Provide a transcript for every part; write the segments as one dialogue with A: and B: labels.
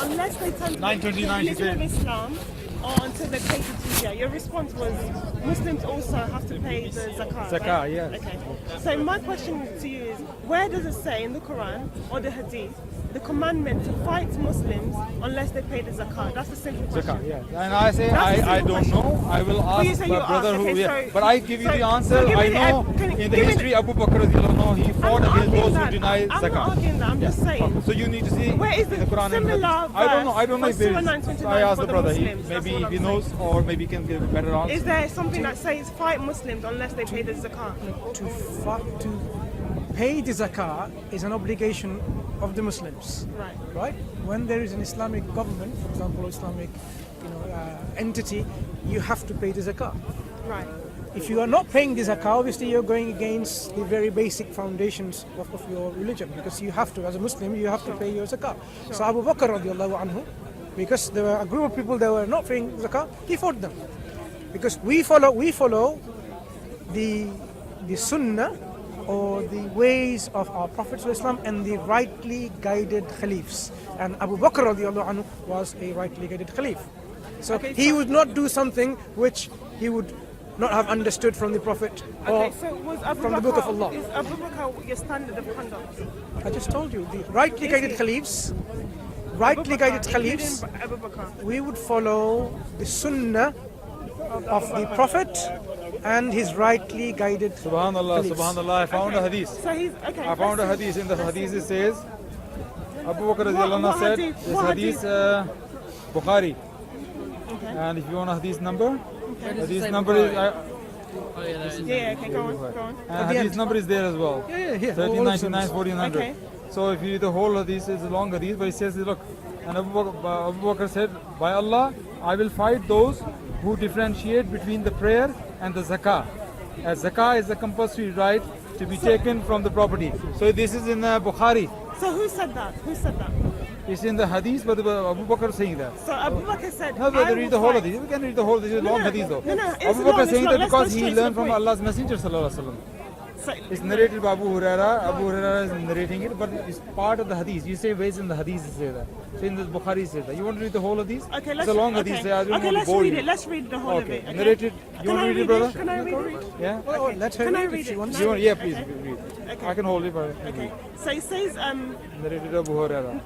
A: Unless they turn to the religion of Islam or until they pay the jizya. Your response was Muslims also have to pay the zakah.
B: Zakah, yes.
A: Okay. So my question to you is, where does it say in the Quran or the Hadith the commandment to fight Muslims unless they pay the zakah? That's the simple question.
B: Zakah, yeah. And I say I don't know. I will ask my brother who.
A: Okay,
B: but I give you the answer. I know in the history Abu Bakr he fought against those who deny zakah.
A: I'm not arguing that. I'm just saying.
B: So you need to see
A: where is
B: in the Quran
A: similar verse
B: I don't know if there is. So I ask the brother.
A: Muslims,
B: Maybe he knows, or maybe he can give a better answer.
A: Is there something that says fight Muslims unless they pay the zakah?
C: To pay the zakah is an obligation of the Muslims. Right? When there is an Islamic government, for example, Islamic entity, you have to pay the zakah.
A: Right.
C: If you are not paying the zakah, obviously you're going against the very basic foundations of your religion, because you have to, as a Muslim, you have to pay your zakah. So Abu Bakr radiallahu anhu, because there were a group of people that were not paying zakah, he fought them. Because we follow the sunnah or the ways of our Prophet Islam and the rightly guided caliphs. And Abu Bakr radiallahu anhu was a rightly guided caliph. So he would not do something which he would not have understood from the Prophet or from the Book of Allah.
A: Is Abu Bakr your standard of conduct?
C: I just told you, the rightly guided caliphs, we would follow the sunnah of the Prophet and his rightly guided
B: Subhanallah,
C: caliphs.
B: Subhanallah, I found a hadith.
A: So
B: I found a hadith. In the hadith it says, Abu Bakr radiallahu anhu said, this hadith Bukhari. And if you want a hadith number, hadith number is...
A: okay, go on.
B: And hadith number is there as well.
C: Yeah.
B: 1399, 1400.
A: Okay.
B: So if you, the whole hadith is a long hadith, but it says, look, and Abu Bakr said, by Allah, I will fight those who differentiate between the prayer and the zakah. As zakah is a compulsory right to be taken from the property. So this is in Bukhari.
A: So who said that?
B: It's in the hadith, but Abu Bakr is saying that.
A: So Abu Bakr said,
B: no, but read the whole hadith. We can read the whole. This is a long hadith though.
A: Abu
B: Bakr is saying that because he learned from Allah's Messenger sallallahu alaihi wasallam. It's narrated by Abu Huraira. Abu Huraira is narrating it, but it's part of the hadith. You say ways in the hadith say that. So in the Bukhari says that. You want to read the whole hadith?
A: Okay,
B: it's a long hadith. I don't want
A: let's
B: to bore
A: read
B: you.
A: it. Let's read the whole of it. Okay.
B: Narrated. You want to read it, brother?
A: Can I read it?
B: Yeah.
C: Let her read if she wants.
B: Yeah, please read. Okay. I can hold it.
A: Okay. So it says
B: narrated Abu Huraira.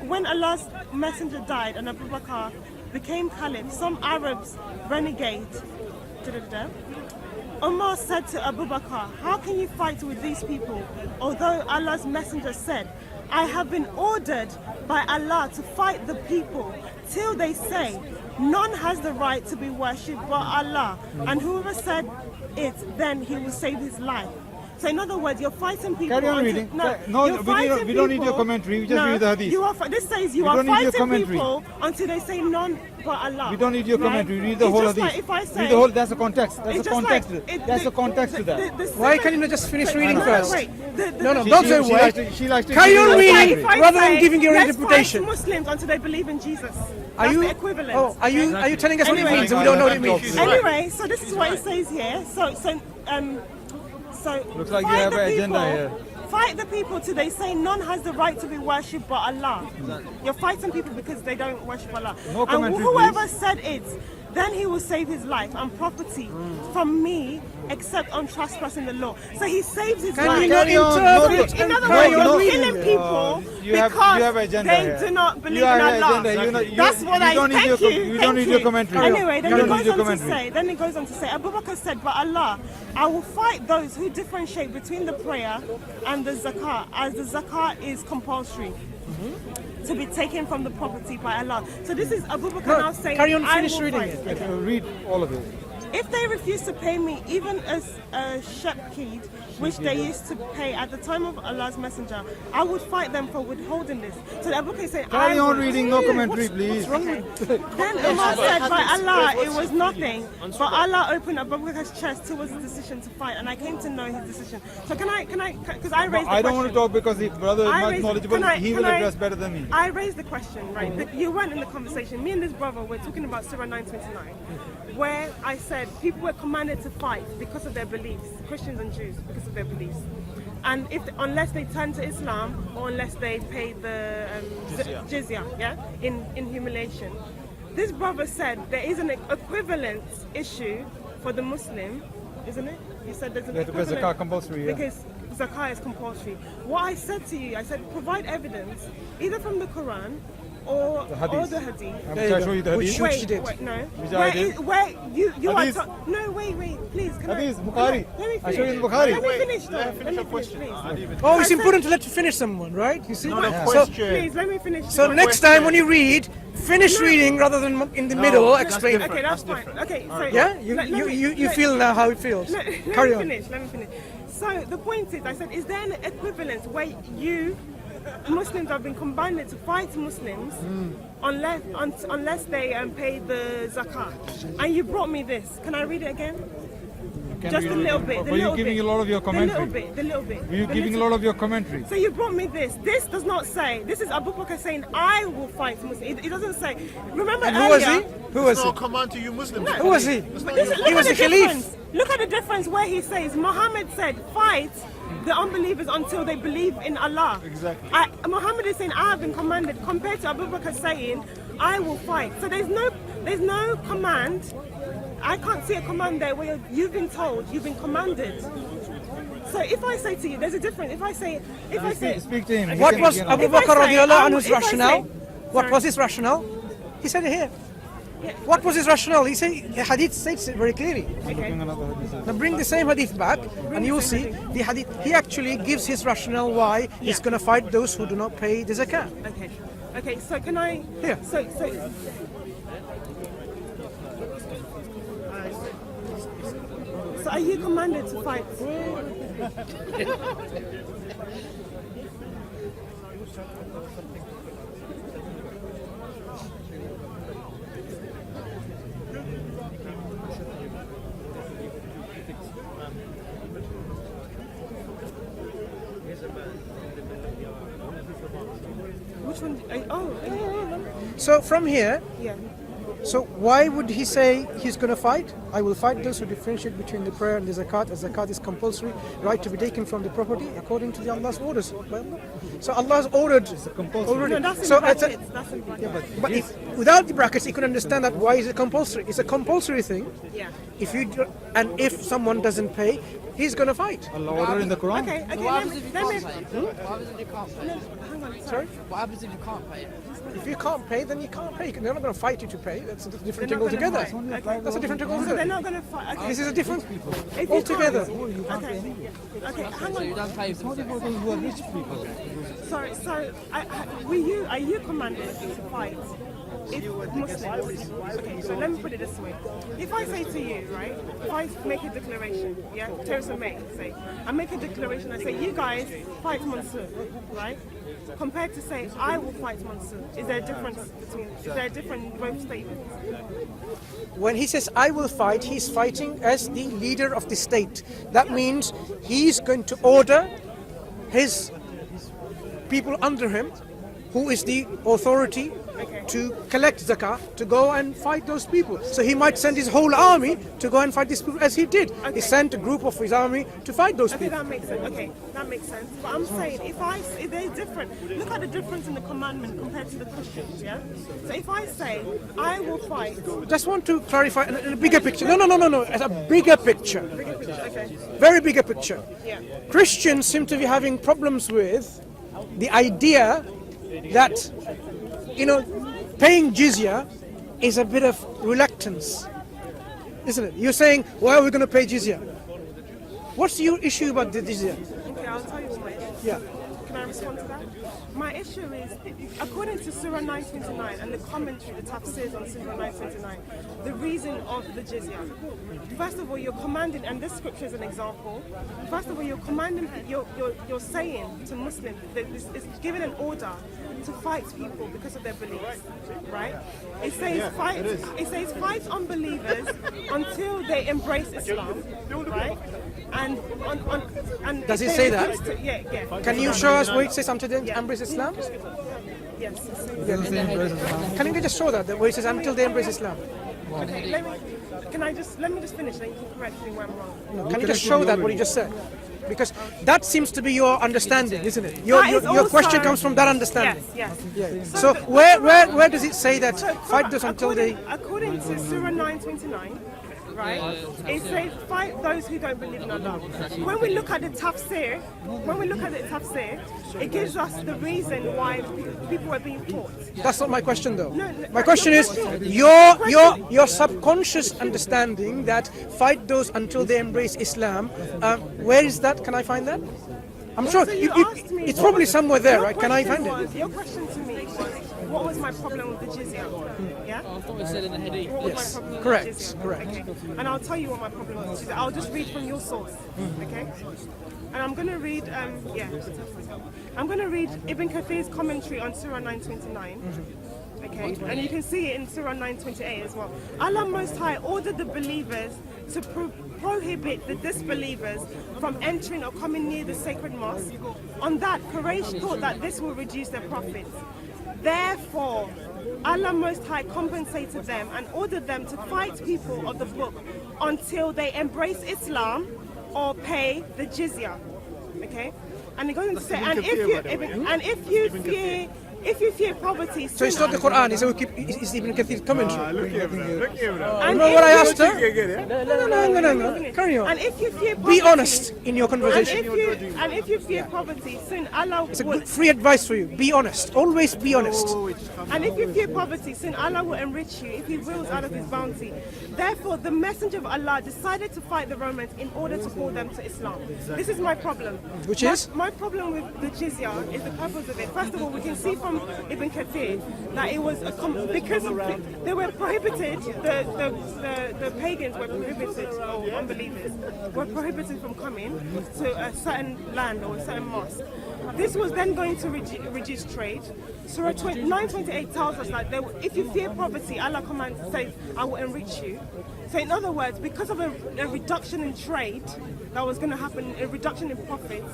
A: When Allah's messenger died and Abu Bakr became caliph, some Arabs renegade. Umar said to Abu Bakr, how can you fight with these people? Although Allah's messenger said, I have been ordered by Allah to fight the people till they say, none has the right to be worshipped but Allah. And whoever said it, then he will save his life. So in other words, you're fighting people.
B: Carry on reading. We don't need your commentary. We just read the hadith.
A: This says you are fighting people until they say none but Allah.
B: We don't need your commentary. Read the whole hadith.
A: Like if I say,
B: read the whole. That's a context. That's a context. That's a context to that.
C: Why can't you not just finish reading first?
A: No,
C: don't say why.
B: She likes to
C: carry on reading rather than giving your interpretation.
A: Let's fight Muslims until they believe in Jesus.
C: Are you
A: the equivalent.
C: Oh, are you telling us what it means? We don't know what it means.
A: Anyway, so this is what it says here. So
B: looks like you have an agenda here.
A: Fight the people till they say none has the right to be worshipped but Allah. You're fighting people because they don't worship Allah.
B: No
A: and whoever said it, then he will save his life and property from me, except on trespassing the law. So he saves his life.
C: In other words,
A: you're killing people because they do not believe in Allah. That's what I thank you.
B: You don't need your commentary.
A: Anyway, then he goes on to say, Abu Bakr said, but Allah, I will fight those who differentiate between the prayer and the zakah, as the zakah is compulsory. To be taken from the property by Allah. So this is Abu Bakr now saying,
C: carry on, finish reading it.
B: Okay. Read all of it.
A: If they refuse to pay me even as a shepkeed, which they used to pay at the time of Allah's messenger, I would fight them for withholding this. So Abu Bakr said,
B: carry on reading, no commentary, please.
A: Then Umar said, by Allah, it was nothing. But Allah opened Abu Bakr's chest towards his decision to fight, and I came to know his decision. So can I, because I raised the question.
B: I don't want to talk because the brother is much knowledgeable. He will address better than me.
A: I raised the question, right? You weren't in the conversation. Me and this brother were talking about Surah 929. where I said people were commanded to fight because of their beliefs, Christians and Jews, because of their beliefs. And unless they turn to Islam or unless they pay the jizya, yeah, in humiliation. This brother said there is an equivalent issue for the Muslim, isn't it? He said there's an equivalent.
B: Zakah compulsory, yeah.
A: Because zakah is compulsory. What I said to you, I said provide evidence either from the Quran or the hadith.
B: Shall I show you the hadith?
C: Which did?
A: Wait, no.
B: Which I did?
A: Where you
B: Hadith.
A: are no, wait, please. Can
B: Hadith,
A: I,
B: Bukhari.
A: Let me
B: I show you
A: finish.
B: the Bukhari.
A: Let me finish though. Let me finish, please.
C: Oh, it's
A: I said-
C: important to let you finish someone, right? You see?
D: Not a
C: So,
D: question.
A: Please, let me finish.
C: so next time when you read, finish reading rather than in the middle,
D: that's
C: explain.
D: different.
A: Okay, that's
D: That's
A: fine.
D: different.
A: Okay, so
C: Yeah? You feel now how it feels.
A: Let
C: Carry
A: me
C: on.
A: finish. Let me finish. So the point is, I said, is there an equivalence where you Muslims have been combined to fight Muslims unless they pay the zakat? And you brought me this. Can I read it again? Just a little bit.
B: Were you giving a lot of your commentary?
A: The little bit.
B: Were you giving a lot of your commentary?
A: So you brought me this. This does not say. This is Abu Bakr saying, "I will fight Muslims." It doesn't say. Remember
C: And
A: earlier.
C: who was he? Who was
D: It's
C: he?
D: not a command to you Muslims.
C: Who was he?
A: But
C: He was
A: at
C: the
A: the
C: Khalif.
A: difference. Look at the difference where he says Muhammad said, "Fight the unbelievers until they believe in Allah."
D: Exactly.
A: Muhammad is saying, "I have been commanded," compared to Abu Bakr saying, "I will fight." So there's no command. I can't see a command there where you've been told, you've been commanded. So if I say to you, there's a difference. If I say,
B: Speak to him.
C: What was Abu
A: If I
C: Bakr
A: say,
C: radiallahu anhu's
A: if I
C: rationale?
A: say-
C: What
A: Sorry.
C: was his rationale? He said it here.
A: Yeah.
C: What was his rationale? He said, the hadith states it very clearly.
A: okay,
C: Now bring the same hadith back and you'll see the hadith. He actually gives his rationale why he's
A: Yeah.
C: going to fight those who do not pay the zakat.
A: okay. So can I?
C: Here.
A: So are you commanded to fight? Which one?
C: So from here,
A: Yeah.
C: so why would he say he's going to fight? I will fight those who differentiate between the prayer and the zakat, as zakat is compulsory, right to be taken from the property according to the Allah's orders. by Allah. So Allah has ordered.
A: No, that's in
C: So
A: brackets. That's in brackets.
C: but without the brackets, you can understand that why is it compulsory? It's a compulsory thing.
A: Yeah.
C: If someone doesn't pay, he's going to fight.
B: Allah order in the Quran.
A: Okay.
E: So what happens if you
A: let me.
E: can't pay? What happens if you can't pay?
A: Hang on.
C: Sorry?
E: What happens if you can't pay?
C: If you can't pay, then you can't pay. They're not going to fight you to pay. That's a different
A: They're
C: thing
A: not gonna
C: altogether.
A: fight. Okay.
C: That's a different thing
A: So they're
C: altogether.
A: not going to fight. Okay.
C: This is a different
A: If you
C: altogether.
A: can't- Okay. Okay. Hang
E: So you
A: on.
E: don't pay for the zakat.
B: Who are rich people?
A: Sorry. So, are you commanded to fight? If Muslims. Okay. So let me put it this way. If I say to you, right? If I make a declaration, yeah, Theresa May, say, I make a declaration. I say, you guys fight Mansour, right? Compared to say, I will fight Mansour. Is there a difference between? Is there a different both statements?
C: When he says, I will fight, he's fighting as the leader of the state. That means he's going to order his people under him, who is the authority to collect zakah, to go and fight those people. So he might send his whole army to go and fight these people, as he did. He
A: Okay.
C: sent a group of his army to fight those
A: Okay,
C: people.
A: that makes sense. Okay, that makes sense. But I'm saying, if they're different, look at the difference in the commandment compared to the Christians, yeah? So if I say, I will fight,
C: Just want to clarify in a bigger picture. No. As a bigger picture.
A: okay,
C: Very bigger picture.
A: yeah,
C: Christians seem to be having problems with the idea that, paying jizya is a bit of reluctance, isn't it? You're saying, why are we going to pay jizya? What's your issue about the jizya?
A: okay, I'll tell you what my issue is.
C: Yeah.
A: Can I respond to that? My issue is, according to Surah 929 and the commentary, the tafsirs on Surah 929, the reason of the jizya. First of all, you're commanding, and this scripture is an example. First of all, you're commanding, you're saying to Muslims that this is giving an order to fight people because of their beliefs, right? It says fight. It says fight unbelievers until they embrace Islam, right? And
C: Does
A: if
C: it
A: they
C: say that?
A: refuse to- yeah.
C: Can you show us where it says until then embrace Islam?
A: Yes.
B: Doesn't say embrace Islam.
C: Can you just show that where it says until they embrace Islam?
A: Okay, let me. Can I just, let me just finish, then you can correct me where I'm wrong.
C: No, can you just show that what you just said? Because that seems to be your understanding, isn't it? Your question
A: also-
C: comes from that understanding.
A: Yes.
C: Yeah. So where does it say that
A: So
C: fight those until they?
A: According to Surah 9:29, right, it says fight those who don't believe in Allah. When we look at the tafsir, it gives us the reason why people were being taught.
C: That's not my question, though.
A: No,
C: My question is your subconscious understanding that fight those until they embrace Islam. Where is that? Can I find that? I'm sure
A: So you asked me,
C: it's probably somewhere there,
A: your
C: right? Can I find
A: question
C: it?
A: was- Your question to me was, what was my problem with the jizya? Yeah?
E: I thought we said in the heading.
A: What was
C: Yes,
A: my problem with
C: correct,
A: the jizya?
C: correct.
A: Okay. And I'll tell you what my problem was. with the jizya. I'll just read from your source. Okay? And I'm going to read, I'm going to read Ibn Kathir's commentary on Surah 9:29. Okay, and you can see it in Surah 9:28 as well. Allah Most High ordered the believers to prohibit the disbelievers from entering or coming near the sacred mosque. On that, Quraysh thought that this will reduce their profits. Therefore, Allah Most High compensated them and ordered them to fight people of the book until they embrace Islam or pay the jizya. Okay, and it goes on to say, and if you fear poverty,
C: So it's not the Quran. It's Ibn Kathir's commentary.
D: Look here, bro.
A: and
C: Remember
A: if
C: what I
A: you-
C: asked her? No. Carry on.
A: And if you fear poverty,
C: Be honest in your
A: And
C: conversation.
A: if you fear poverty, soon Allah
C: It's a
A: will.
C: good free advice for you. Be honest. Always be honest.
A: And if you fear poverty, soon Allah will enrich you if He wills out of His bounty. Therefore, the Messenger of Allah decided to fight the Romans in order to call them to Islam. This is my problem.
C: Which is?
A: My problem with the jizya is the purpose of it. First of all, we can see from Ibn Kathir that it was because they were prohibited. The pagans were prohibited, or unbelievers were prohibited from coming to a certain land or a certain mosque. This was then going to reduce trade. Surah 9:28 tells us that if you fear poverty, Allah commands says, "I will enrich you." So in other words, because of a reduction in trade that was going to happen, a reduction in profits,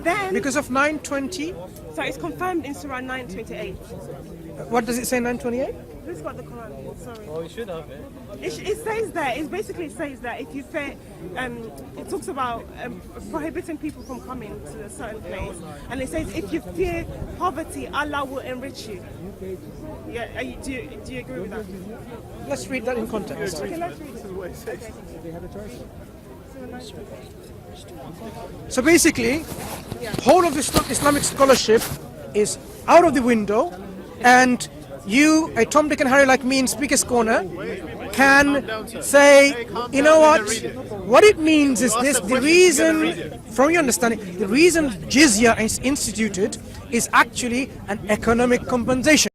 A: then
C: Because of 920,
A: so it's confirmed in Surah 9:28.
C: what does it say 928?
A: Who's got the Quran? Sorry.
D: Oh, you should have it.
A: It says that, it basically says that if you fear, it talks about prohibiting people from coming to a certain place. And it says if you fear poverty, Allah will enrich you. Yeah, do you agree with that?
C: Let's read that in context.
A: Okay, let's read it.
C: So basically, whole of the Islamic scholarship is out of the window, and you, a Tom, Dick and Harry like me in Speaker's Corner, can say, you know what it means is this, the reason, from your understanding, the reason jizya is instituted is actually an economic compensation.